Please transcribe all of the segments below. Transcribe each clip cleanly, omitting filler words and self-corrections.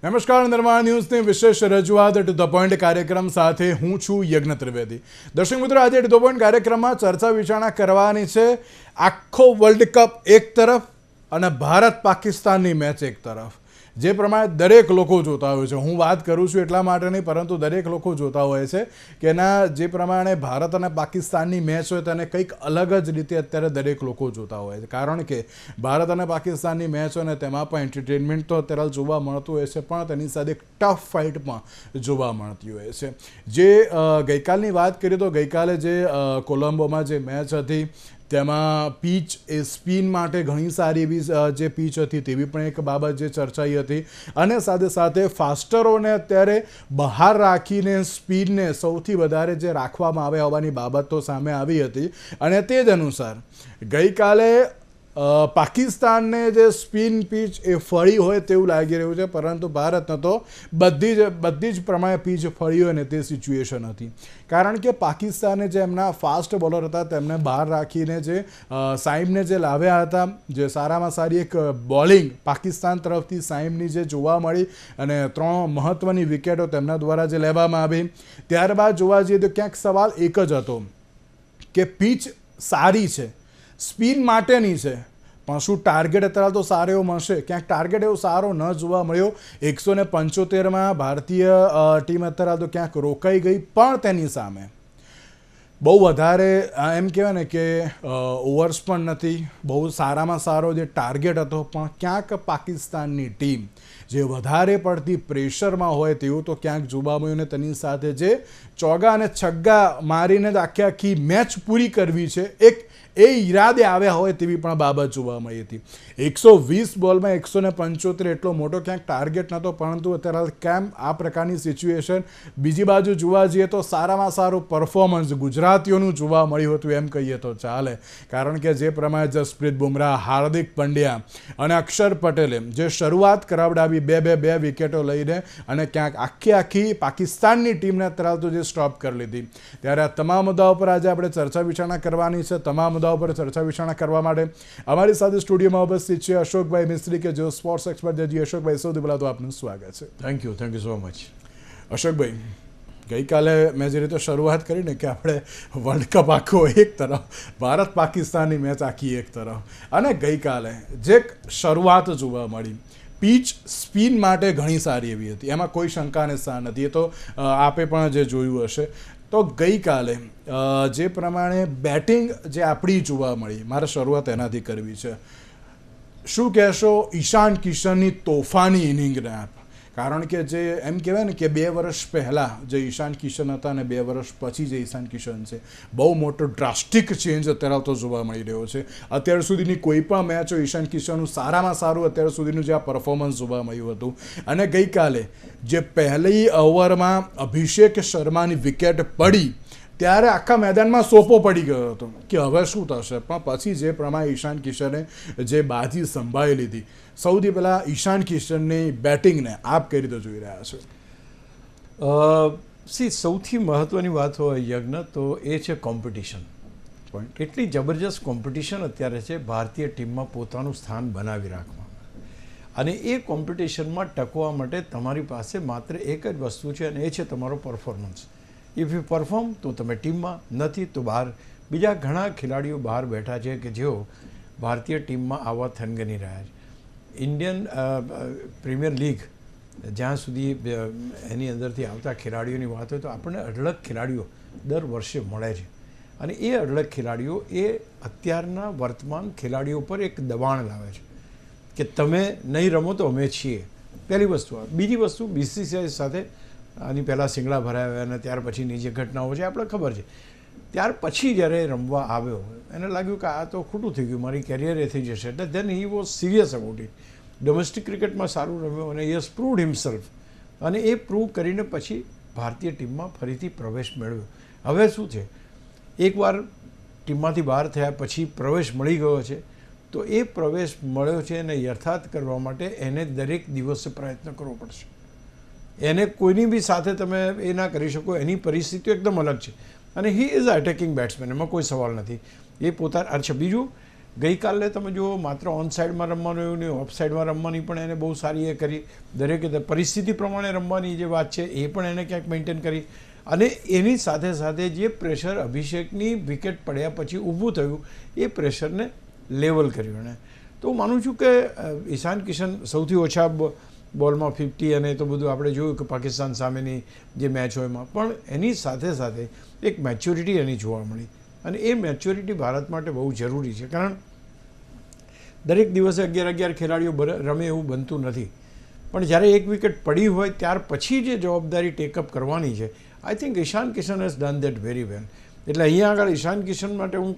નમસ્કાર નિર્માણ ન્યૂઝની વિશેષ રજૂઆત ટુ ધ પોઈન્ટ કાર્યક્રમ સાથે હું છું યજ્ઞ ત્રિવેદી. દર્શક મિત્રો, આજે ટુ ધ પોઈન્ટ કાર્યક્રમમાં ચર્ચા વિચારણા કરવાની છે આખો વર્લ્ડ કપ એક તરફ અને ભારત પાકિસ્તાનની મેચ એક તરફ. જે પ્રમાણે દરેક લોકો જોતા હોય છે, હું વાત કરું છું એટલા માટે નહીં, પરંતુ દરેક લોકો જોતા હોય છે કે એના જે પ્રમાણે ભારત અને પાકિસ્તાનની મેચ હોય તેને કંઈક અલગ જ રીતે અત્યારે દરેક લોકો જોતા હોય છે. કારણ કે ભારત અને પાકિસ્તાનની મેચ હોય ને તેમાં પણ એન્ટરટેનમેન્ટ તો અત્યારે જોવા મળતું હોય છે, પણ તેની સાથે એક ટફ ફાઇટ પણ જોવા મળતી હોય છે. જે ગઈકાલની વાત કરીએ તો ગઈકાલે જે કોલંબોમાં જે મેચ હતી તેમાં પીચ એ સ્પિન માટે ઘણી સારી એવી જે પીચ હતી તેવી પણ એક બાબત જે ચર્ચાઈ હતી, અને સાથે સાથે ફાસ્ટરોને અત્યારે બહાર રાખીને સ્પિનને સૌથી વધારે જે રાખવામાં આવે હોવાની બાબત તો સામે આવી હતી. અને તે જ અનુસાર ગઈકાલે પાકિસ્તાનને જે સ્પિન પીચ એ ફળી હોય તેવું લાગી રહ્યું છે, પરંતુ ભારતને તો બધી જ પ્રમાણે પીચ ફળી હોય ને તે સિચ્યુએશન હતી. કારણ કે પાકિસ્તાને જે એમના ફાસ્ટ બોલર હતા તેમને બહાર રાખીને જે સાઈમને જે લાવ્યા હતા, જે સારામાં સારી એક બોલિંગ પાકિસ્તાન તરફથી સાઈમની જે જોવા મળી અને 3 મહત્ત્વની વિકેટો તેમના દ્વારા જે લેવામાં આવી. ત્યારબાદ જોવા જઈએ તો ક્યાંક સવાલ એક જ હતો કે પીચ સારી છે, સ્પિન માટેની છે, પણ શું ટાર્ગેટ અત્યારે તો સારો એવો મળશે? ક્યાંક ટાર્ગેટ એવો સારો ન જોવા મળ્યો. 175માં ભારતીય ટીમ અત્યારે તો ક્યાંક રોકાઈ ગઈ, પણ તેની સામે બહુ વધારે એમ કહેવાય ને કે ઓવર્સ પણ નથી, બહુ સારામાં સારો જે ટાર્ગેટ હતો, પણ ક્યાંક પાકિસ્તાનની ટીમ જે વધારે પડતી પ્રેશરમાં હોય તેવું તો ક્યાંક જોવા મળ્યું. ને તેની સાથે જે ચોગ્ગા અને છગ્ગા મારીને જ આખી મેચ પૂરી કરવી છે એક એ ઈરાદે આવ્યા હોય તેવી પણ બાબત જોવા મળી હતી. 120 બોલમાં 175 એટલો મોટો ક્યાંક ટાર્ગેટ નહોતો, પરંતુ અત્યારે કેમ આ પ્રકારની સિચ્યુએશન. બીજી બાજુ જોવા જઈએ તો સારામાં સારું પરફોર્મન્સ ગુજરાતીઓનું જોવા મળ્યું હતું એમ કહીએ તો ચાલે. કારણ કે જે પ્રમાણે જસપ્રીત બુમરાહ, હાર્દિક પંડ્યા અને અક્ષર પટેલે જે શરૂઆત કરાવડાવી બે વિકેટો લઈને અને ક્યાંક આખી પાકિસ્તાનની ટીમને અત્યારે તો જે સ્ટોપ કરી લીધી, ત્યારે આ તમામ મુદ્દાઓ પર આજે આપણે ચર્ચા વિચારણા કરવાની છે. તમામ મુદ્દાઓ પર ચર્ચા વિચારણા કરવા માટે અમારી સાથે સ્ટુડિયોમાં ઉપસ્થિત છે અશોકભાઈ મિસ્ત્રી, કે જેઓ સ્પોર્ટ્સ એક્સપર્ટ છે. અશોકભાઈ, સૌથી પહેલાં તો આપનું સ્વાગત છે. Thank you so much. Ashokbhai, ગઈકાલે મેં જે રીતે શરૂઆત કરીને કે આપણે વર્લ્ડ કપ આખો એક તરફ, ભારત પાકિસ્તાનની મેચ આખી એક તરફ, અને ગઈકાલે જે શરૂઆત જોવા મળી પીચ સ્પિન માટે ઘણી સારી એવી હતી, એમાં કોઈ શંકાને સ્થાન નથી. એ તો આપે પણ જે જોયું હશે. તો ગઈકાલે જે પ્રમાણે બેટિંગ જે આપણી જોવા મળી, મારે શરૂઆત એનાથી કરવી છે. શું કહેશો ઈશાન કિશનની તોફાની ઇનિંગને આપ? કારણ કે જે એમ કહેવાય ને કે 2 વર્ષ પહેલાં જે ઈશાન કિશન હતા અને 2 વર્ષ પછી જે ઈશાન કિશન છે, બહુ મોટો ડ્રાસ્ટિક ચેન્જ અત્યારે તો જોવા મળી રહ્યો છે. અત્યાર સુધીની કોઈ પણ મેચો ઈશાન કિશનનું સારામાં સારું અત્યાર સુધીનું જે આ પરફોર્મન્સ જોવા મળ્યું હતું. અને ગઈકાલે જે પહેલી ઓવરમાં અભિષેક શર્માની વિકેટ પડી ત્યારે આખા મેદાનમાં સોપો પડી ગયો હતો કે હવે શું થશે, પણ પછી જે પ્રમાણે ઈશાન કિશને જે બાજી સંભાળી લીધી. સૌથી પહેલાં ઈશાન કિશનની બેટિંગને આપ કઈ રીતે જોઈ રહ્યા છો? સૌથી મહત્ત્વની વાત હોય યજ્ઞ તો એ છે કોમ્પિટિશન. એટલી જબરજસ્ત કોમ્પિટિશન અત્યારે છે ભારતીય ટીમમાં પોતાનું સ્થાન બનાવી રાખવા, અને એ કોમ્પિટિશનમાં ટકવા માટે તમારી પાસે માત્ર એક જ વસ્તુ છે, અને એ છે તમારો પરફોર્મન્સ. ઇફ યુ પરફોર્મ તો તમે ટીમમાં, નથી તો બહાર. બીજા ઘણા ખેલાડીઓ બહાર બેઠા છે કે જેઓ ભારતીય ટીમમાં આવવા થનગની રહ્યા છે. ઇન્ડિયન પ્રીમિયર લીગ જ્યાં સુધી એની અંદરથી આવતા ખેલાડીઓની વાત હોય તો આપણને અઢળક ખેલાડીઓ દર વર્ષે મળે છે, અને એ અઢળક ખેલાડીઓ એ અત્યારના વર્તમાન ખેલાડીઓ પર એક દબાણ લાવે છે કે તમે નહીં રમો તો અમે છીએ. પહેલી વસ્તુ. બીજી વસ્તુ, BCCI સાથે આની પહેલાં સિંગડા ભરાયા અને ત્યાર પછીની જે ઘટનાઓ છે આપણે ખબર છે. ત્યાર પછી જ્યારે રમવા આવ્યો એને લાગ્યું કે આ તો ખોટું થઈ ગયું, મારી કેરિયર એ થઈ જશે. એટલે then he was serious about it. Domestic ક્રિકેટમાં સારું રમ્યો અને હી હેઝ પ્રૂવડ હિમસેલ્ફ, અને એ પ્રૂવ કરીને પછી ભારતીય ટીમમાં ફરીથી પ્રવેશ મેળવ્યો. હવે શું છે, એકવાર ટીમમાંથી બહાર થયા પછી પ્રવેશ મળી ગયો છે, તો એ પ્રવેશ મળ્યો છે એને યથાર્થ કરવા માટે એને દરેક દિવસે પ્રયત્ન કરવો પડશે. એને કોઈની બી સાથે તમે એ ના કરી શકો, એની પરિસ્થિતિ એકદમ અલગ છે. અને હી ઇઝ અ એટેકિંગ બેટ્સમેન, એમાં કોઈ સવાલ નથી. એ પોતાના. અચ્છા, બીજું ગઈકાલે તમે જુઓ માત્ર ઓન સાઈડમાં રમવાનું એવું નહીં, ઓફ સાઈડમાં રમવાની પણ એને બહુ સારી એ કરી. દરેકે પરિસ્થિતિ પ્રમાણે રમવાની જે વાત છે એ પણ એને ક્યાંક મેન્ટેન કરી. અને એની સાથે સાથે જે પ્રેશર અભિષેકની વિકેટ પડ્યા પછી ઊભું થયું એ પ્રેશરને લેવલ કર્યું એણે. તો હું માનું છું કે ઈશાન કિશન સૌથી ઓછા બોલમાં 50 અને તો બધું આપણે જોયું કે પાકિસ્તાન સામેની જે મેચ હોય એમાં પણ એની સાથે સાથે એક મેચ્યોરિટી એની જોવા મળી. અને એ મેચ્યોરિટી ભારત માટે બહુ જરૂરી છે, કારણ દરેક દિવસે 11 ખેલાડીઓ રમે એવું બનતું નથી. પણ જ્યારે એક વિકેટ પડી હોય ત્યાર પછી જે જવાબદારી ટેકઅપ કરવાની છે, I think Ishan Kishan has done that very well. એટલે અહીંયા આગળ ઈશાન કિશન માટે હું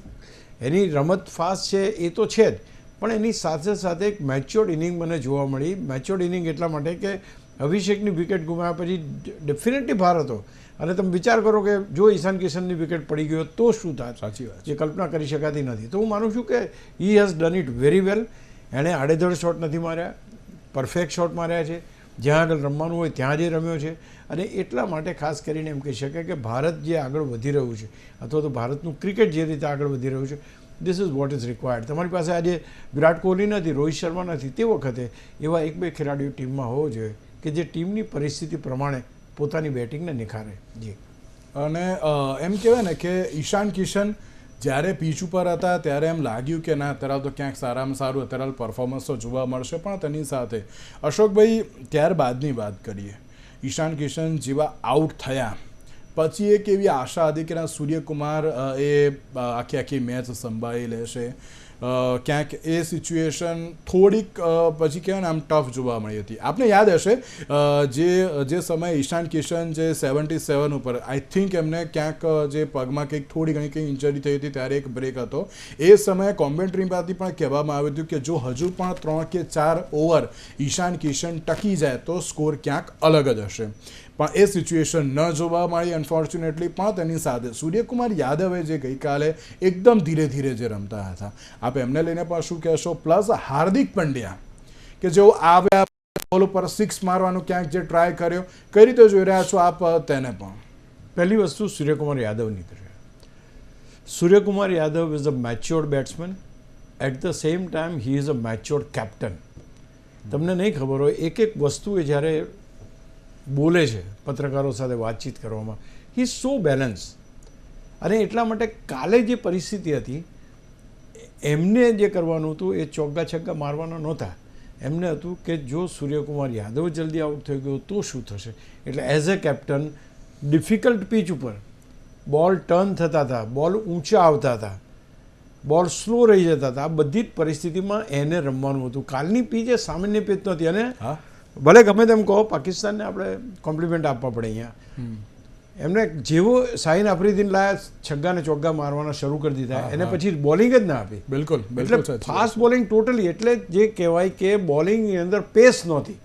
એની રમત ફાસ્ટ છે એ તો છે જ, પણ એની સાથે સાથે એક મેચ્યોર્ડ ઇનિંગ મને જોવા મળી. મેચ્યોર્ડ ઇનિંગ એટલા માટે કે અભિષેકની વિકેટ ગુમાવ્યા પછી ડેફિનેટલી ભાર હતો. અને તમે વિચાર કરો કે જો ઈશાન કિશનની વિકેટ પડી ગયો તો શું થાય, સાચી વાત, જે કલ્પના કરી શકાતી નથી. તો હું માનું છું કે he has done it very well. એણે આડેધડ શોટ નથી માર્યા, પરફેક્ટ શોટ માર્યા છે, જ્યાં આગળ રમવાનું હોય ત્યાં જ રમ્યો છે. અને એટલા માટે ખાસ કરીને એમ કહી શકાય કે ભારત જે આગળ વધી રહ્યું છે અથવા તો ભારતનું ક્રિકેટ જે રીતે આગળ વધી રહ્યું છે, this is what is required. તમારી પાસે આજે વિરાટ કોહલી નથી, રોહિત શર્મા નથી, તે વખતે એવા 1-2 ખેલાડીઓ ટીમમાં હોવો જોઈએ કે જે ટીમની પરિસ્થિતિ પ્રમાણે પોતાની બેટિંગને નિખારે. જી. અને એમ કહેવાય ને કે ઈશાન કિશન જ્યારે પીચ ઉપર હતા ત્યારે એમ લાગ્યું કે ના અત્યારે તો ક્યાંક સારામાં સારું અત્યારે પરફોર્મન્સ તો જોવા મળશે. પણ તેની સાથે અશોકભાઈ ત્યારબાદની વાત કરીએ, ઈશાન કિશન જેવા આઉટ થયા પછી એક એવી આશા હતી કે સૂર્યકુમાર એ આખી મેચ સંભાળી લેશે. ક્યાંક એ સિચ્યુએશન થોડીક પછી કહેવાય ને આમ ટફ જોવા મળી હતી. આપને યાદ હશે જે સમયે ઈશાન કિશન જે 77 ઉપર આઈ થિંક એમને ક્યાંક જે પગમાં કંઈક થોડી ઘણી કંઈ ઇન્જરી થઈ હતી ત્યારે એક બ્રેક હતો. એ સમયે કોમેન્ટ્રીમાંથી પણ કહેવામાં આવ્યું હતું કે જો હજુ પણ 3 કે 4 ઓવર ઈશાન કિશન ટકી જાય તો સ્કોર ક્યાંક અલગ જ હશે. પણ એ સિચ્યુએશન ન જોવા મળી અનફોર્ચ્યુનેટલી. પણ તેની સાથે સૂર્યકુમાર યાદવે જે ગઈકાલે એકદમ ધીરે ધીરે જે રમતા હતા, આપ એમને લઈને પણ શું કહેશો? પ્લસ હાર્દિક પંડ્યા કે જેઓ આવ્યા બોલ ઉપર 6 મારવાનું ક્યાંક જે ટ્રાય કર્યો, કઈ રીતે જોઈ રહ્યા છો આપ તેને? પણ પહેલી વસ્તુ સૂર્યકુમાર યાદવની કરીએ. Suryakumar Yadav is a matured batsman. At the same time he is a matured captain. તમને નહીં ખબર હોય, એક વસ્તુ એ જ્યારે બોલે છે પત્રકારો સાથે વાતચીત કરવામાં, હી સો બેલેન્સ. અને એટલા માટે કાલે જે પરિસ્થિતિ હતી, એમને જે કરવાનું હતું એ ચોગ્ગા છગ્ગા મારવાના નહોતા. એમને હતું કે જો સૂર્યકુમાર યાદવ જલ્દી આઉટ થઈ ગયો તો શું થશે. એટલે as a captain difficult pitch ઉપર બોલ ટર્ન થતા હતા, બોલ ઊંચા આવતા હતા, બોલ સ્લો રહી જતા હતા, આ બધી જ પરિસ્થિતિમાં એને રમવાનું હતું. કાલની પીચ એ સામાન્ય પીચ નહોતી. અને ભલે ગમે તેમ કહો, પાકિસ્તાનને આપણે કોમ્પ્લિમેન્ટ આપવા પડે. અહીંયા એમને જેવો શાહીન આફ્રિદીન લાયા, છગ્ગા ને ચોગ્ગા મારવાના શરૂ કરી દીધા, એને પછી બોલિંગ જ ના આપી. બિલકુલ. એટલે ફાસ્ટ બોલિંગ ટોટલી, એટલે જે કહેવાય કે બોલિંગની અંદર પેસ નહોતી.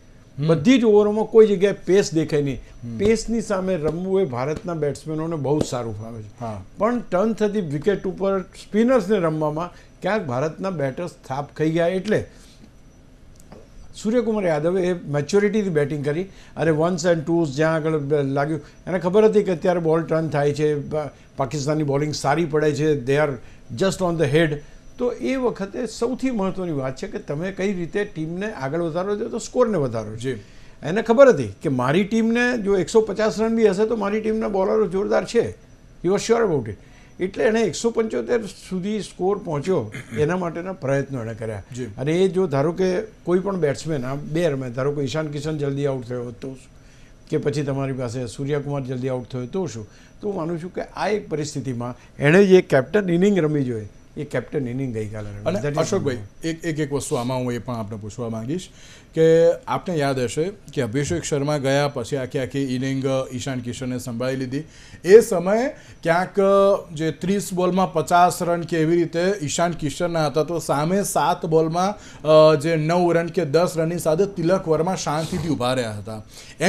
બધી જ ઓવરોમાં કોઈ જગ્યાએ પેસ દેખાય નહીં. પેસની સામે રમવું એ ભારતના બેટ્સમેનોને બહુ સારું ફાવે છે. પણ ટર્ન થતી વિકેટ ઉપર સ્પિનર્સને રમવામાં ક્યાંક ભારતના બેટર્સ થાપ ખાઈ ગયા. એટલે સૂર્યકુમાર યાદવે એ મેચ્યોરિટીથી બેટિંગ કરી અને 1s and 2s જ્યાં આગળ લાગ્યું, એને ખબર હતી કે અત્યારે બોલ ટર્ન થાય છે, પાકિસ્તાનની બોલિંગ સારી પડે છે, they are just on the head. તો એ વખતે સૌથી મહત્ત્વની વાત છે કે તમે કઈ રીતે ટીમને આગળ વધારો છો તો સ્કોરને વધારો છે. એને ખબર હતી કે મારી ટીમને જો 150 રન બી હશે તો મારી ટીમના બોલરો જોરદાર છે. He was sure about it. એટલે એણે 175 સુધી સ્કોર પહોંચ્યો, એના માટેના પ્રયત્નો એણે કર્યા. અને એ જો ધારો કે કોઈ પણ બેટ્સમેન આ બે રમે, ધારો કે ઈશાન કિશન જલ્દી આઉટ થયો તો કે પછી તમારી પાસે સૂર્યકુમાર જલ્દી આઉટ થયો તો શું, તો હું માનું છું કે આ એક પરિસ્થિતિમાં એણે જે કેપ્ટન ઇનિંગ રમી જોઈએ એ કેપ્ટન ઇનિંગ ગઈકાલે રમી. અને અશોકભાઈ એક વસ્તુ આમાં હું એ પણ આપણે પૂછવા માંગીશ કે આપને યાદ હશે કે અભિષેક શર્મા ગયા પછી આખી ઇનિંગ ઈશાન કિશને સંભાળી લીધી. એ સમયે ક્યાંક જે 30 બોલમાં 50 રન કે એવી રીતે ઈશાન કિશનના હતા, તો સામે 7 બોલમાં જે 9 રન કે 10 રનની સાથે તિલક વર્મા શાંતિથી ઊભા રહ્યા હતા.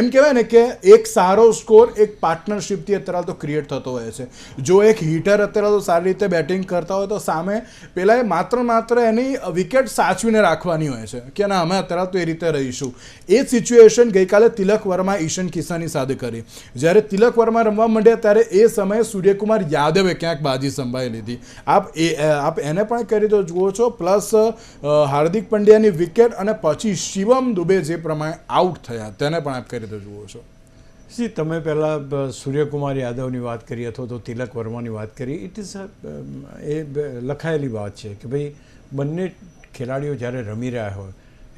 એમ કહેવાય ને કે એક સારો સ્કોર એક પાર્ટનરશિપથી અત્યારે તો ક્રિએટ થતો હોય છે. જો એક હિટર અત્યારે તો સારી રીતે બેટિંગ કરતા હોય તો સામે પેલાએ માત્ર એની વિકેટ સાચવીને રાખવાની હોય છે કે ના અમે અત્યારે તો એ રીતે રહીશું. એ સિચ્યુએશન ગઈકાલે તિલક વર્મા ઈશાન કિશનની સાથે કરી. જ્યારે તિલક વર્મા રમવા માંડ્યા ત્યારે એ સમયે સૂર્યકુમાર યાદવે ક્યાંક બાજી સંભાળી લીધી. આપ એને પણ કરી તો જુઓ છો, પ્લસ હાર્દિક પંડ્યાની વિકેટ અને પછી શિવમ દુબે જે પ્રમાણે આઉટ થયા તેને પણ આપ કરી તો જુઓ છો. સી તમે પહેલાં સૂર્યકુમાર યાદવની વાત કરી અથવા તો તિલક વર્માની વાત કરી. ઇટ ઇઝ એ લખાયેલી વાત છે કે ભાઈ બંને ખેલાડીઓ જ્યારે રમી રહ્યા હોય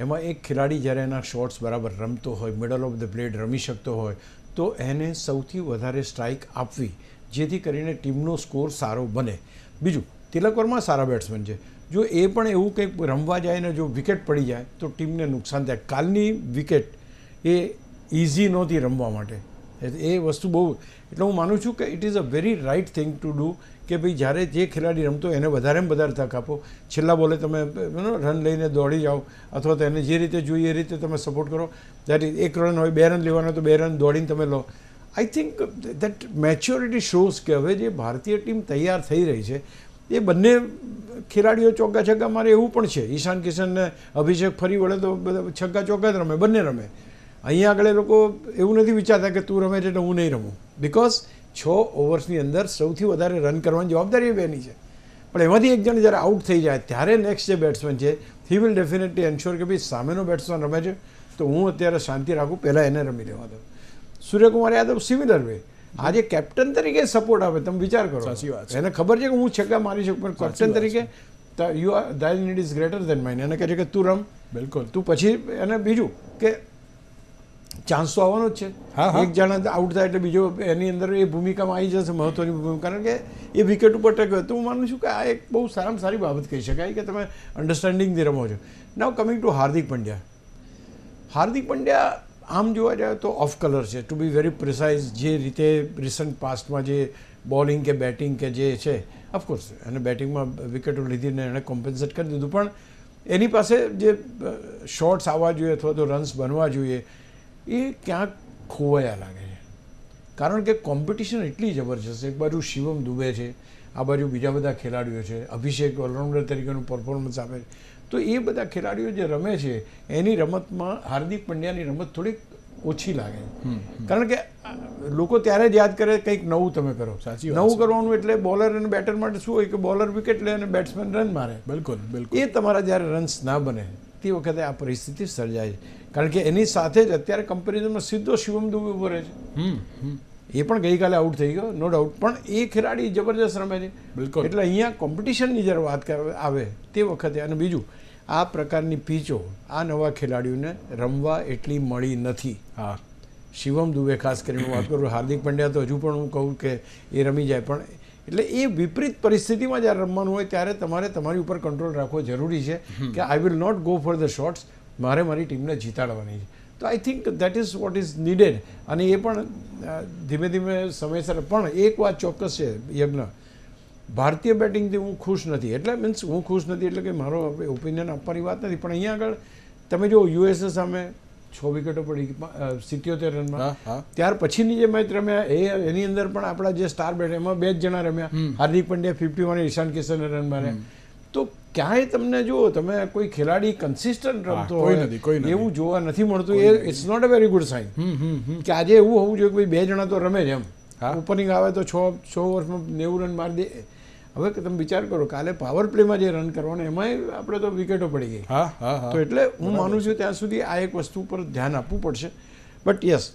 એમાં એક ખેલાડી જ્યારે એના શોટ્સ બરાબર રમતો હોય, મિડલ ઓફ ધ પ્લેટ રમી શકતો હોય તો એને સૌથી વધારે સ્ટ્રાઇક આપવી જેથી કરીને ટીમનો સ્કોર સારો બને. બીજું, તિલક વર્મા સારા બેટ્સમેન છે. જો એ પણ એવું કંઈક રમવા જાય ને જો વિકેટ પડી જાય તો ટીમને નુકસાન થાય. કાલની વિકેટ એ ઇઝી નહોતી રમવા માટે. એ વસ્તુ બહુ, એટલે હું માનું છું કે it is a very right thing to do કે ભાઈ જ્યારે જે ખેલાડી રમતો એને વધારેમાં વધારે તક આપો. છેલ્લા બોલે તમે રન લઈને દોડી જાઓ અથવા તો એને જે રીતે જોઈએ એ રીતે તમે સપોર્ટ કરો. જ્યારે 1 રન હોય 2 રન લેવાના તો 2 રન દોડીને તમે લો. I think that maturity shows કે હવે જે ભારતીય ટીમ તૈયાર થઈ રહી છે એ બંને ખેલાડીઓ ચોગ્ગા છગ્ગા મારે એવું પણ છે. ઈશાન કિશન ને અભિષેક ફરી વળે તો બધા છગ્ગા ચોગ્ગા જ રમે, બંને રમે. અહીંયા આગળ એ લોકો એવું નથી વિચારતા કે તું રમે છે એટલે હું નહીં રમું, બિકોઝ 6 ઓવર્સની અંદર સૌથી વધારે રન કરવાની જવાબદારી એ બેની છે. પણ એમાંથી એક જણ જ્યારે આઉટ થઈ જાય ત્યારે નેક્સ્ટ જે બેટ્સમેન છે હી વિલ ડેફિનેટલી એન્શ્યોર કે ભાઈ સામેનો બેટ્સમેન રમે છે તો હું અત્યારે શાંતિ રાખું, પહેલાં એને રમી લેવા દઉં. સૂર્યકુમાર યાદવ સિમિલર વે આજે કેપ્ટન તરીકે સપોર્ટ આપે. તમે વિચાર કરો, સાચી વાત છે. એને ખબર છે કે હું છગ્ગા મારી શકું પણ કેપ્ટન તરીકે you are there need is greater than mine. એને કહે છે કે તું રમ, બિલકુલ તું પછી એને બીજું કે ચાન્સ તો આવવાનો જ છે. એક જણા આઉટ થાય એટલે બીજો એની અંદર એ ભૂમિકામાં આવી જશે, મહત્વની ભૂમિકા, કારણ કે એ વિકેટ ઉપર ટક્યો. તો હું માનું છું કે આ એક બહુ સારામાં સારી બાબત કહી શકાય કે તમે અન્ડરસ્ટેન્ડિંગથી રમો છો. નાઉ કમિંગ ટુ હાર્દિક પંડ્યા. હાર્દિક પંડ્યા આમ જોવા જાય તો ઓફ કલર છે, ટુ બી વેરી પ્રિસાઇઝ. જે રીતે રિસન્ટ પાસ્ટમાં જે બોલિંગ કે બેટિંગ કે જે છે, ઓફકોર્સ એને બેટિંગમાં વિકેટો લીધીને એણે કોમ્પન્સેટ કરી દીધું, પણ એની પાસે જે શોટ્સ આવવા જોઈએ અથવા તો રન્સ બનવા જોઈએ એ ક્યાંક ખોવાયા લાગે છે. કારણ કે કોમ્પિટિશન એટલી જબરજસ્ત. એક બાજુ શિવમ દુબે છે, આ બાજુ બીજા બધા ખેલાડીઓ છે, અભિષેક ઓલરાઉન્ડર તરીકેનું પરફોર્મન્સ આપે છે. તો એ બધા ખેલાડીઓ જે રમે છે એની રમતમાં હાર્દિક પંડ્યાની રમત થોડીક ઓછી લાગે છે. કારણ કે લોકો ત્યારે જ યાદ કરે કંઈક નવું તમે કરો. નવું કરવાનું એટલે બોલર અને બેટર માટે શું હોય કે બોલર વિકેટ લે અને બેટ્સમેન રન મારે. બિલકુલ બિલકુલ. એ તમારા જ્યારે રન્સ ના બને તે વખતે આ પરિસ્થિતિ સર્જાય છે. કારણ કે એની સાથે જ અત્યારે કમ્પેરિઝનમાં સીધો શિવમ દુબે ઉભો રહે છે. એ પણ ગઈકાલે આઉટ થઈ ગયો, નો ડાઉટ, પણ એ ખેલાડી જબરજસ્ત રમે છે. બિલકુલ. એટલે અહીંયા કોમ્પિટિશનની જ્યારે વાત આવે તે વખતે, અને બીજું આ પ્રકારની પીચો આ નવા ખેલાડીઓને રમવા એટલી મળી નથી. હા, શિવમ દુબે ખાસ કરીને વાત કરું, હાર્દિક પંડ્યા તો હજુ પણ હું કહું કે એ રમી જાય, પણ એટલે એ વિપરીત પરિસ્થિતિમાં જ્યારે રમવાનું હોય ત્યારે તમારે તમારી ઉપર કંટ્રોલ રાખવો જરૂરી છે કે I will not go for the shots, મારે મારી ટીમને જીતાડવાની છે. તો I think that is what is needed. અને એ પણ ધીમે ધીમે સમયસર. પણ એક વાત ચોક્કસ છે યજ્ઞ, ભારતીય બેટિંગથી હું ખુશ નથી. એટલે મીન્સ હું ખુશ નથી એટલે કે મારો ઓપિનિયન આપવાની વાત નથી, પણ અહીંયા આગળ તમે જો યુએસએ સામે 6 વિકેટો પડી 77 રનમાં, ત્યાર પછીની જે મેચ રમ્યા એની અંદર પણ આપણા જે સ્ટાર બેટર એમાં 2 જ જણા રમ્યા, હાર્દિક પંડ્યા 51 ઈશાન કિશને રન માર્યા. તો ક્યાંય તમને જુઓ તમે કોઈ ખેલાડી કન્સિસ્ટન્ટ રમતો હોય એવું જોવા નથી મળતું. એ it's not a very good sign કે આજે એવું હોવું જોઈએ કે ભાઈ 2 જણા તો રમે જ એમ. ઓપનિંગ આવે તો 6 ઓવર્સમાં 90 રન મારી દે. હવે તમે વિચાર કરો કાલે પાવર પ્લેમાં જે રન કરવાનો એમાંય આપણે તો વિકેટો પડી ગઈ. તો એટલે હું માનું છું ત્યાં સુધી આ એક વસ્તુ પર ધ્યાન આપવું પડશે. બટ યસ,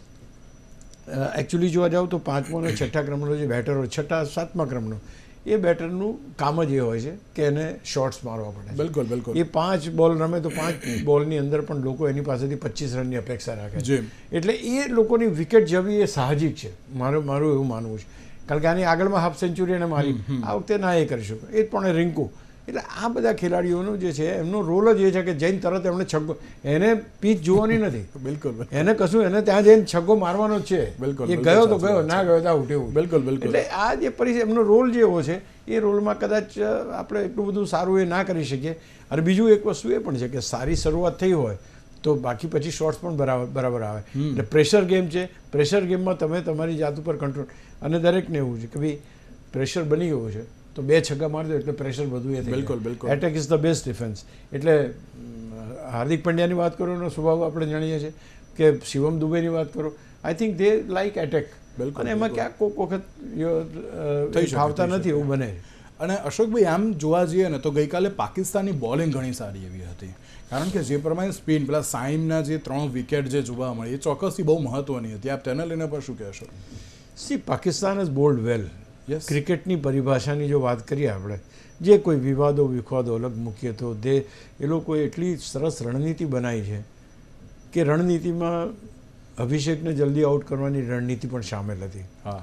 એકચ્યુઅલી જોવા જાવ તો 5મો અને 6ઠ્ઠા ક્રમનો જે બેટર હોય, 6ઠ્ઠા 7મા ક્રમનો, એ બેટરનું કામ જ એ હોય છે કે એને શોટ્સ મારવા પડે. બિલકુલ બિલકુલ. એ 5 બોલ રમે તો 5 બોલની અંદર પણ લોકો એની પાસેથી 25 રનની અપેક્ષા રાખે છે. એટલે એ લોકોની વિકેટ જવી એ સાહજિક છે, મારું એવું માનવું છે. કારણ કે આની આગળમાં હાફ સેન્ચુરી એને મારી, આ વખતે ના એ કરી શકો. એ પણ રિંકુ. એટલે આ બધા ખેલાડીઓનો જે છે એમનો રોલ જ એ છે કે જઈને તરત એમણે છગ્ગો, એને પીચ જોવાની નથી. બિલકુલ. એને કશું, એને ત્યાં જઈને છગ્ગો મારવાનો જ છે. બિલકુલ. એ ગયો તો ગયો, ના ગયો તો આઉટ, એવું. બિલકુલ બિલકુલ. એટલે આ જે એમનો રોલ જે એવો છે એ રોલમાં કદાચ આપણે એટલું બધું સારું એ ના કરી શકીએ. અને બીજું એક વસ્તુ એ પણ છે કે સારી શરૂઆત થઈ હોય તો બાકી પછી શોટ્સ પણ બરાબર આવે. એટલે પ્રેશર ગેમ છે. પ્રેશર ગેમમાં તમે તમારી જાત ઉપર કંટ્રોલ, અને દરેકને એવું છે કે ભાઈ પ્રેશર બની ગયું છે તો 2 છગ્ગા મારી દો એટલે પ્રેશર બધું એ બિલકુલ, બિલકુલ. Attack is the best defence. એટલે હાર્દિક પંડ્યાની વાત કરો એનો સ્વભાવ આપણે જાણીએ છીએ, કે શિવમ દુબેની વાત કરો, I think they like attack. બિલકુલ, અને એમાં બિલકુલ. ક્યાંક કોઈક વખત થઈ શકે, ફાવતા થઈ નથી શકે. એવું બને. અને અશોકભાઈ આમ જોવા જઈએ ને તો ગઈકાલે પાકિસ્તાનની બોલિંગ ઘણી સારી એવી હતી, કારણ કે જે પ્રમાણે સ્પિન પેલા સાઈમના જે 3 વિકેટ જે જોવા મળી એ ચોક્કસથી બહુ મહત્વની હતી. આપ તેને લઈને પણ શું કહેશો? C Pakistan is bold well. Yes, ક્રિકેટની પરિભાષાની જો વાત કરીએ આપણે, જે કોઈ વિવાદો અલગ મૂકીએ તો એ લોકોએ એટલી સરસ રણનીતિ બનાવી છે કે રણનીતિમાં અભિષેકને જલ્દી આઉટ કરવાની રણનીતિ પણ સામેલ હતી. હા,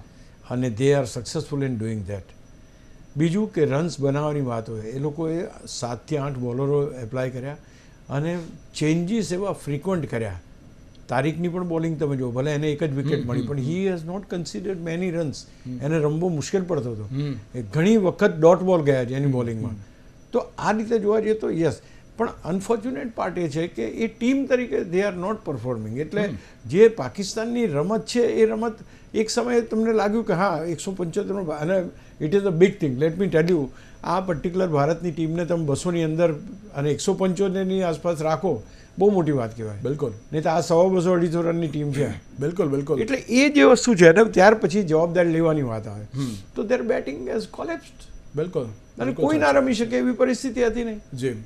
અને they are successful in doing that. બીજું કે રન્સ બનાવવાની વાત હોય, એ લોકોએ 7 થી 8 બોલરો એપ્લાય કર્યા અને ચેન્જીસ એવા ફ્રિકવન્ટ કર્યા. તારીખની પણ બોલિંગ તમે જુઓ, ભલે એને એક જ વિકેટ મળી, પણ he has not considered many runs. એને રમવો મુશ્કેલ પડતો હતો. એ ઘણી વખત ડોટ બોલ ગયા છે એની બોલિંગમાં. તો આ રીતે જોવા જઈએ તો યસ, પણ અનફોર્ચ્યુનેટ પાર્ટ એ છે કે એ ટીમ તરીકે દે આર નોટ પરફોર્મિંગ. એટલે જે પાકિસ્તાનની રમત છે એ રમત એક સમયે તમને લાગ્યું કે હા 175 અને it is a big thing. Let me tell you, આ પર્ટિક્યુલર ભારતની ટીમને તમે 200ની અંદર અને 175ની આસપાસ રાખો, બહુ મોટી વાત કહેવાય. બિલકુલ. નહીં તો આ 100-200-250 રનની ટીમ છે. બિલકુલ, બિલકુલ. એટલે એ જે વસ્તુ છે ને ત્યાર પછી જવાબદારી લેવાની વાત આવે તો દેર બેટિંગ હેઝ કોલેપ્સ્ડ. બિલકુલ. અને કોઈ ના રમી શકે એવી પરિસ્થિતિ હતી નહીં. જી.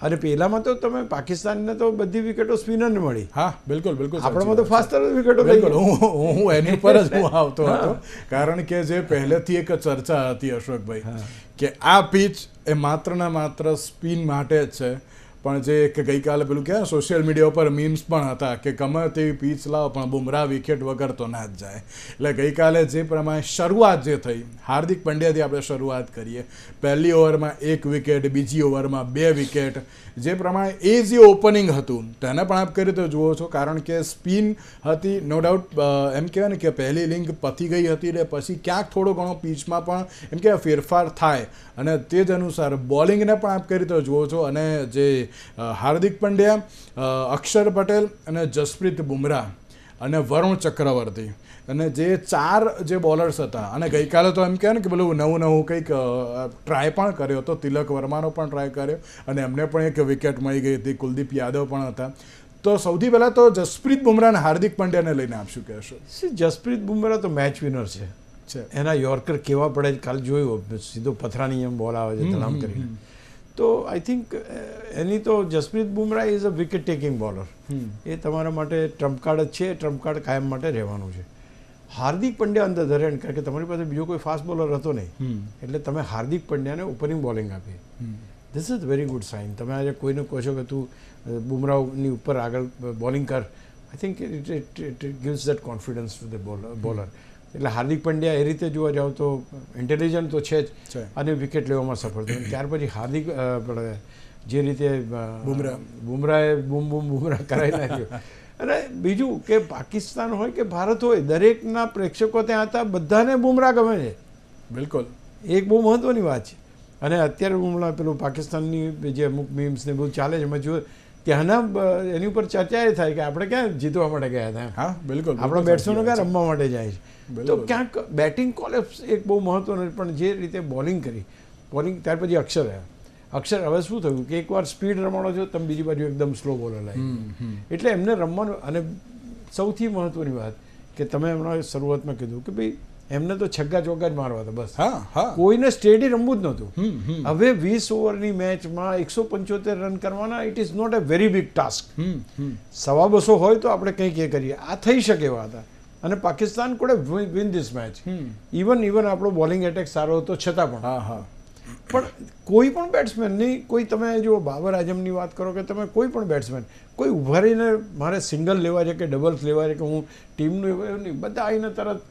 અને પહેલામાં તો તમે પાકિસ્તાનને તો બધી વિકેટો સ્પિનરને મળી. હા, બિલકુલ, બિલકુલ. આપણામાં તો ફાસ્ટર વિકેટો થઈ બિલકુલ. ગઈ. હું એની પર જ હું આવતો હતો, કારણ કે જે પહેલેથી એક ચર્ચા હતી અશોકભાઈ, કે આ પિચ એ માત્ર ને માત્ર સ્પિન માટે જ છે. પણ જે કે ગઈકાલે પેલું કહેવાય સોશિયલ મીડિયા ઉપર મીમ્સ પણ હતા કે ગમે તેવી પીચ લાવો પણ બુમરાહ વિકેટ વગર તો ના જ જાય. એટલે ગઈકાલે જે પ્રમાણે શરૂઆત જે થઈ, હાર્દિક પંડ્યાથી આપણે શરૂઆત કરીએ, પહેલી ઓવરમાં 1 વિકેટ, બીજી ઓવરમાં 2 વિકેટ, જે પ્રમાણે એ જે ઓપનિંગ હતું તેને પણ આપ કરી તો જુઓ છો, કારણ કે સ્પિન હતી નો ડાઉટ. એમ કહેવાય ને કે પહેલી ઇનિંગ પતી ગઈ હતી એટલે પછી ક્યાંક થોડો ઘણો પીચમાં પણ એમ કે ફેરફાર થાય, અને તે જ અનુસાર બોલિંગને પણ આપ કરી તો જુઓ છો. અને જે હાર્દિક પંડ્યા, અક્ષર પટેલ અને જસપ્રીત બુમરાહ અને વરુણ ચક્રવર્તી, અને જે 4 જે બોલર્સ હતા, અને ગઈકાલે તો એમ કહે ને કે પેલું નવું કંઈક ટ્રાય પણ કર્યો હતો, તિલક વર્માનો પણ ટ્રાય કર્યો અને એમને પણ એક વિકેટ મળી ગઈ હતી, કુલદીપ યાદવ પણ હતા. તો સૌથી પહેલાં તો જસપ્રીત બુમરાહ અને હાર્દિક પંડ્યાને લઈને આપશું કહેશો? જસપ્રીત બુમરાહ તો મેચ વિનર છે. એના યોર્કર કેવા પડે કાલ જોયું, સીધો પથરાની એમ બોલ આવે છે ધડામ કરીને. તો આઈ થિંક એની તો Jasprit Bumrah is a wicket taking bowler. એ તમારા માટે ટ્રમ્પ કાર્ડ જ છે, ટ્રમ્પ કાર્ડ કાયમ માટે રહેવાનું છે. હાર્દિક પંડ્યા અંદર ધરેણ, કારણ કે તમારી પાસે બીજો કોઈ ફાસ્ટ બોલર હતો નહીં, એટલે તમે હાર્દિક પંડ્યાને ઓપનિંગ બોલિંગ આપી. This is very good sign. તમે આજે કોઈને કહો છો કે તું બુમરાહની ઉપર આગળ બોલિંગ કર, I think it gives that confidence to the bowler. એટલે હાર્દિક પંડ્યા એ રીતે જોવા જાવ તો ઇન્ટેલિજન્ટ તો છે જ, અને વિકેટ લેવામાં સફળ થયું. ત્યાર પછી હાર્દિક જે રીતે બુમરાહે બુમરાહ કરાવી નાખ્યો. અને બીજું કે પાકિસ્તાન હોય કે ભારત હોય, દરેકના પ્રેક્ષકો ત્યાં હતા, બધાને બુમરાહ ગમે છે. બિલકુલ. એક બહુ મહત્વની વાત છે. અને અત્યારે હમણાં પેલું પાકિસ્તાનની જે અમુક મીમ્સ ને બધું ચાલે છે, એમાં જો ત્યાંના એની ઉપર ચર્ચા એ થાય કે આપણે ક્યાં જીતવા માટે ગયા હતા. હા, બિલકુલ. આપણા બેટ્સમેનો ક્યાં રમવા માટે જાય છે. તો ક્યાંક બેટિંગ કોલેપ્સ એક બહુ મહત્વનું, પણ જે રીતે બોલિંગ કરી, બોલિંગ ત્યાર પછી અક્ષર હવે શું થયું કે એકવાર સ્પીડ રમાડો છો તમે, બીજી બાજુ એકદમ સ્લો બોલર લાગી, એટલે એમને રમવાનું. અને સૌથી મહત્વની વાત કે તમે હમણાં શરૂઆતમાં કીધું કે ભાઈ એમને તો છગ્ગા ચોગ્ગા જ મારવા હતા બસ. કોઈને સ્ટેડી રમવું જ નહોતું. હવે 20 ઓવરની મેચમાં 175 રન કરવાના, it is not a very big task. 250 હોય તો આપણે કંઈક એ કરીએ, આ થઈ શકે એવા હતા. અને Pakistan could win this match. Even આપણો બોલિંગ એટેક સારો હતો છતાં પણ. પણ કોઈ પણ બેટ્સમેનની, કોઈ તમે જો બાબર આઝમની વાત કરો કે તમે કોઈ પણ બેટ્સમેન, કોઈ ઉભા રહીને મારે સિંગલ લેવા છે કે ડબલ્સ લેવા છે કે હું ટીમનું એવું નહીં, બધા આવીને તરત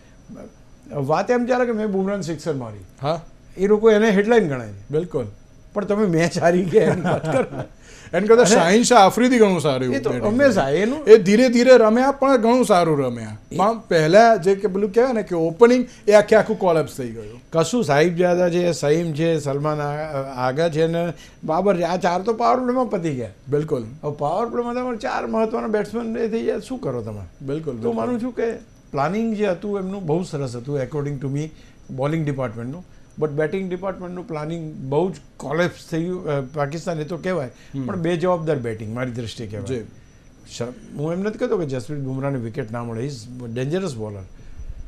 વાત એમ ચાલે કે મેં બુમરાહને સિક્સર મારી. હા, એ લોકો એને હેડલાઇન ગણાય. બિલકુલ. પણ તમે મેચ હારી ગયા એની વાત કરો. એને કરતા શાહીન શાહ આફ્રિદી ઘણું સારું, એ તો હંમેશા એનું એ ધીરે ધીરે રમ્યા પણ ઘણું સારું રમ્યા. પણ પહેલા જે કે પેલું કહેવાય ને કે ઓપનિંગ એ આખું કોલેપ્સ થઈ ગયું. કશું સાહિબજાદા છે, સહીમ છે, સલમાન આગા છે ને બાબર છે, આ 4 તો પાવર પ્લેમાં પતી ગયા. બિલકુલ. હવે પાવર પ્લેમાં તમારે 4 મહત્વના બેટ્સમેન એ થઈ જાય, શું કરો તમે? બિલકુલ. તો માનું છું કે પ્લાનિંગ જે હતું એમનું બહુ સરસ હતું એકોર્ડિંગ ટુ મી, બોલિંગ ડિપાર્ટમેન્ટનું. બટ બેટિંગ ડિપાર્ટમેન્ટનું પ્લાનિંગ બહુ જ કોલેપ્સ થયું પાકિસ્તાન એ તો કહેવાય, પણ બેજવાબદાર બેટિંગ મારી દ્રષ્ટિએ કહેવાય. હું એમ નથી કહેતો કે જસપ્રીત બુમરાહને વિકેટ ના મળે, ઇઝ ડેન્જરસ બોલર,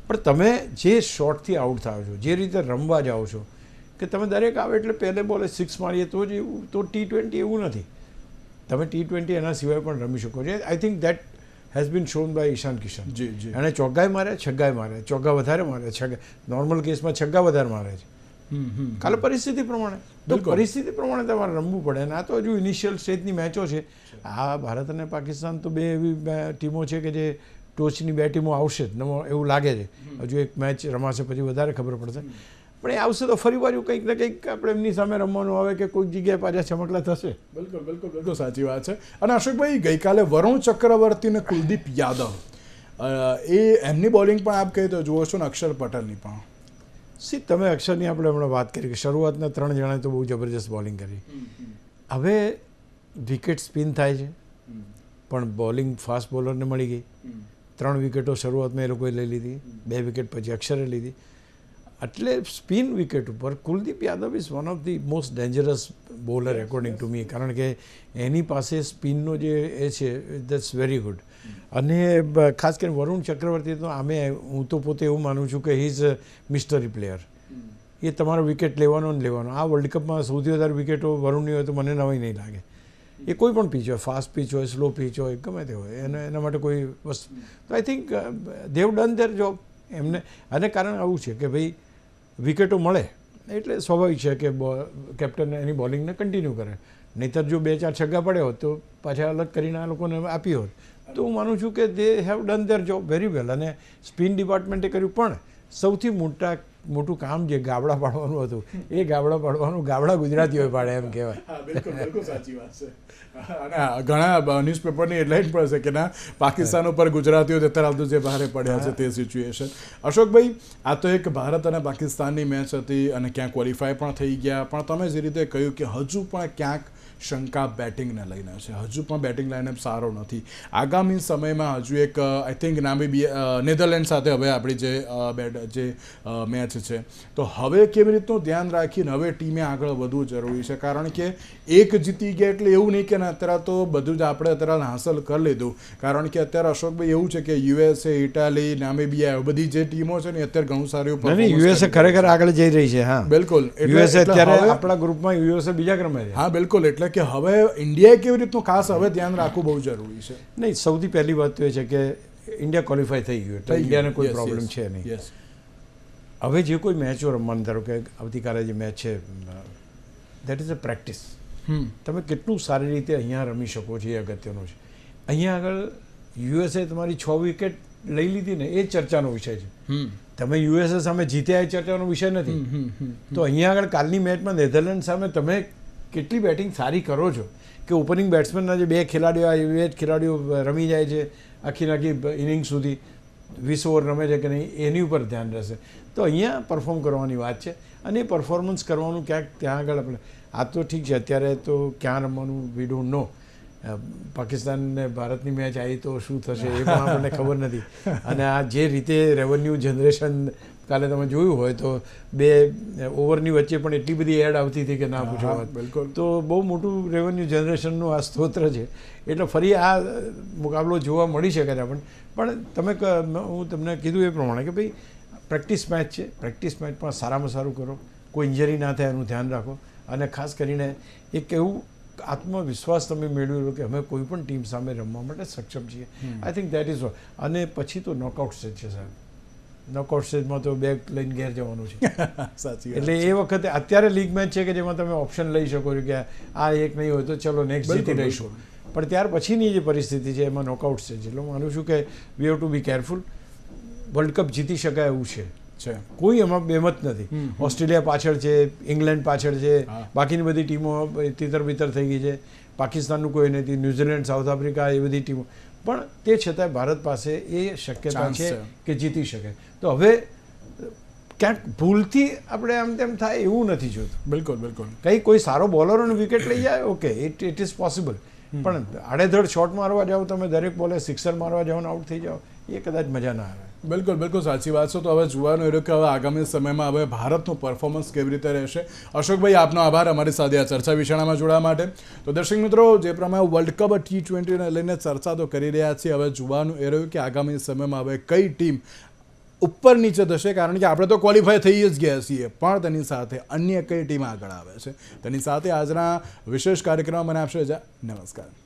પણ તમે જે શોટથી આઉટ થાવ છો, જે રીતે રમવા જાઓ છો કે તમે દરેક આવે એટલે પહેલે બોલે 6 મારીએ તો જ તો T20 એવું નથી. તમે T20 એના સિવાય પણ રમી શકો છો. I think that has been shown by Ishan Kishan. એણે ચોગ્ગાય માર્યા, છગ્ગાય માર્યા, ચોગ્ગા વધારે માર્યા, છગ્ગા નોર્મલ કેસમાં છગ્ગા વધારે મારે છે. કાલે પરિસ્થિતિ પ્રમાણે, તો પરિસ્થિતિ પ્રમાણે તમારે રમવું પડે. અને આ તો હજુ ઇનિશિયલ સ્ટેજની મેચો છે. આ ભારત અને પાકિસ્તાન તો બે એવી ટીમો છે કે જે ટોચની બે ટીમો આવશે જ એવું લાગે છે. હજુ એક મેચ રમાશે પછી વધારે ખબર પડશે, પણ એ આવશે તો ફરી બાજુ કંઈક ને કંઈક આપણે એમની સામે રમવાનું આવે કે કોઈક જગ્યાએ પાછા ચમકલા થશે. બિલકુલ બિલકુલ બિલકુલ સાચી વાત છે. અને અશોકભાઈ, ગઈકાલે વરુણ ચક્રવર્તી અને કુલદીપ યાદવ, એ એમની બોલિંગ પણ આપ કહી તો જુઓ છો ને અક્ષર પટેલની પણ. તમે અક્ષરની આપણે હમણાં વાત કરી કે શરૂઆતના 3 જણાએ તો બહુ જબરજસ્ત બોલિંગ કરી. હવે વિકેટ સ્પિન થાય છે, પણ બોલિંગ ફાસ્ટ બોલરને મળી ગઈ. 3 વિકેટો શરૂઆતમાં એ લોકોએ લઈ લીધી, 2 વિકેટ પછી અક્ષરે લીધી. એટલે સ્પિન વિકેટ ઉપર Kuldeep Yadav is one of the most dangerous bowler according to મી, કારણ કે એની પાસે સ્પિનનો જે એ છે દેટ્સ વેરી ગુડ. અને ખાસ કરીને વરુણ ચક્રવર્તી તો હું તો પોતે એવું માનું છું કે હી ઇઝ મિસ્ટરી પ્લેયર. એ તમારો વિકેટ લેવાનો ને લેવાનો. આ વર્લ્ડ કપમાં સૌથી વધારે વિકેટો વરુણની હોય તો મને નવાઈ નહીં લાગે. એ કોઈ પણ પીચ હોય, ફાસ્ટ પીચ હોય, સ્લો પીચ હોય, ગમે તે હોય, એના માટે કોઈ વસ્તુ. તો I think Dev done their job એમને. અને કારણ આવું છે કે ભાઈ વિકેટો મળે એટલે સ્વાભાવિક છે કે કેપ્ટન એની બોલિંગને કન્ટિન્યુ કરે. નહીંતર જો 2-4 છગ્ગા પડ્યા હોત તો પાછા અલગ કરીને આ લોકોને આપી હોત. તો હું માનું છું કે they have done their job very well. અને સ્પિન ડિપાર્ટમેન્ટે કર્યું, પણ સૌથી મોટું કામ જે ગાબડા પાડવાનું હતું, એ ગાબડા પાડવાનું ગાબડા ગુજરાતીઓએ પાડે એમ કહેવાય. બિલકુલ બિલકુલ સાચી વાત છે. અને ઘણા ન્યૂઝપેપરની હેડલાઇન પણ છે કે ના, પાકિસ્તાન ઉપર ગુજરાતીઓ અત્યારે હાલ જે બહાર પડ્યા છે તે સિચ્યુએશન. અશોકભાઈ, આ તો એક ભારત અને પાકિસ્તાનની મેચ હતી અને ક્યાંક ક્વોલિફાય પણ થઈ ગયા, પણ તમે જે રીતે કહ્યું કે હજુ પણ ક્યાંક શંકા બેટિંગને લઈને છે. હજુ પણ બેટિંગ લાઇનઅપ સારો નથી. આગામી સમયમાં હજુ એક આઈ થિંક નેધરલેન્ડ સાથે હવે આપણી જે મેચ છે, તો હવે કેવી રીતનું ધ્યાન રાખીને હવે ટીમે આગળ વધવું જરૂરી છે. કારણ કે એક જીતી ગયા એટલે એવું નહીં કે અત્યારે તો બધું જ આપણે અત્યારે હાંસલ કરી લીધું. કારણ કે અત્યારે અશોકભાઈ એવું છે કે યુએસએ, ઇટાલી, નામિબિયા બધી જે ટીમો છે ને અત્યારે ઘણું સારું યુએસએ ખરેખર આગળ જઈ રહી છે. હા બિલકુલ. યુએસએ અત્યારે આપણા ગ્રુપમાં યુએસએ બીજા ક્રમે છે. હા બિલકુલ. એટલે કે હવે ઇન્ડિયાએ કેવી રીતનું ખાસ હવે ધ્યાન રાખવું બહુ જરૂરી છે. નહીં, સૌથી પહેલી વાત તો એ છે કે ઇન્ડિયા ક્વોલિફાય થઈ ગયું એટલે ઇન્ડિયાને કોઈ પ્રોબ્લેમ છે નહીં. હવે જે કોઈ મેચો રમવાનું, ધારો કે આવતીકાલે જે મેચ છે, દેટ ઇઝ અ પ્રેક્ટિસ. તમે કેટલું સારી રીતે અહીંયા રમી શકો છો એ અગત્યનું છે. અહીંયા આગળ યુએસએ તમારી 6 વિકેટ લઈ લીધી ને, એ ચર્ચાનો વિષય છે. તમે યુએસએ સામે જીત્યા એ ચર્ચાનો વિષય નથી. તો અહીંયા આગળ કાલની મેચમાં નેધરલેન્ડ સામે તમે કેટલી બેટિંગ સારી કરો છો કે ઓપનિંગ બેટ્સમેનના જે 2 ખેલાડીઓ, એ જ ખેલાડીઓ રમી જાય છે આખી ઇનિંગ સુધી, 20 ઓવર રમે છે કે નહીં એની ઉપર ધ્યાન રહેશે. તો અહીંયા પરફોર્મ કરવાની વાત છે. અને એ પરફોર્મન્સ કરવાનું ક્યાંક ત્યાં આગળ આપણે, આ તો ઠીક છે અત્યારે તો ક્યાં રમવાનું વી ડોન્ટ નો. પાકિસ્તાન ને ભારતની મેચ આવી તો શું થશે એ પણ આપણને ખબર નથી. અને આ જે રીતે રેવન્યુ જનરેશન કાલે તમે જોયું હોય તો 2 ઓવરની વચ્ચે પણ એટલી બધી એડ આવતી હતી કે ના પૂછો વાત. બિલકુલ. તો બહુ મોટું રેવન્યુ જનરેશનનું આ સ્તોત્ર છે. એટલે ફરી આ મુકાબલો જોવા મળી શકે છે આપણને. પણ હું તમને કીધું એ પ્રમાણે કે ભાઈ પ્રેક્ટિસ મેચ છે, પ્રેક્ટિસ મેચમાં સારામાં સારું કરો, કોઈ ઇન્જરી ના થાય એનું ધ્યાન રાખો. અને ખાસ કરીને એક એવું આત્મવિશ્વાસ તમે મેળવી લો કે અમે કોઈ પણ ટીમ સામે રમવા માટે સક્ષમ છીએ. આઈ થિંક દેટ ઇઝ. અને પછી તો નોકઆઉટ સ્ટેજ છે સાહેબ. નોકઆઉટ સ્ટેજમાં તો બેગ લઈને ઘેર જવાનું છે. સાચી. એટલે એ વખતે અત્યારે લીગ મેચ છે કે જેમાં તમે ઓપ્શન લઈ શકો છો કે આ એક નહીં હોય તો ચલો નેક્સ્ટ જીતી લઈશું. પણ ત્યાર પછીની જે પરિસ્થિતિ છે એમાં નોકઆઉટ સ્ટેજ. એટલે હું માનું છું કે we have to be careful. World cup જીતી શકાય એવું છે, કોઈ એમાં બેમત નથી. ઓસ્ટ્રેલિયા પાછળ છે, ઇંગ્લેન્ડ પાછળ છે, બાકીની બધી ટીમો તિતર બિતર થઈ ગઈ છે. પાકિસ્તાનનું કોઈ નથી, ન્યૂઝીલેન્ડ, સાઉથ આફ્રિકા, એ બધી ટીમો. પણ તે છતાંય ભારત પાસે એ શક્યતા છે કે જીતી શકે. તો હવે ક્યાંક ભૂલથી આપણે આમ તેમ થાય એવું નથી જોતું. બિલકુલ બિલકુલ. કંઈ કોઈ સારો બોલરોને વિકેટ લઈ જાય, ઓકે, ઇટ ઇઝ પોસિબલ. પણ આડેધડ શોટ મારવા જાઓ તમે, દરેક બોલે સિક્સર મારવા જાઓ ને આઉટ થઈ જાઓ, એ કદાચ મજા ના આવે. બિલકુલ બિલકુલ સાચી વાત છે. તો હવે જોવાનું એ રહ્યું કે હવે આગામી સમયમાં હવે ભારતનું પરફોર્મન્સ કેવી રીતે રહેશે. અશોકભાઈ, આપનો આભાર અમારી સાથે આ ચર્ચા વિચારણામાં જોડાવા માટે. તો દર્શક મિત્રો, જે પ્રમાણે વર્લ્ડ કપ T20ને લઈને ચર્ચા તો કરી રહ્યા છીએ, હવે જોવાનું એ રહ્યું કે આગામી સમયમાં હવે કઈ ટીમ ઉપર નીચે થશે, કારણ કે આપણે તો ક્વોલિફાય થઈ જ ગયા છીએ, પણ તેની સાથે અન્ય કઈ ટીમ આગળ આવે છે. તેની સાથે આજના વિશેષ કાર્યક્રમમાં મને આપશે રજા. નમસ્કાર.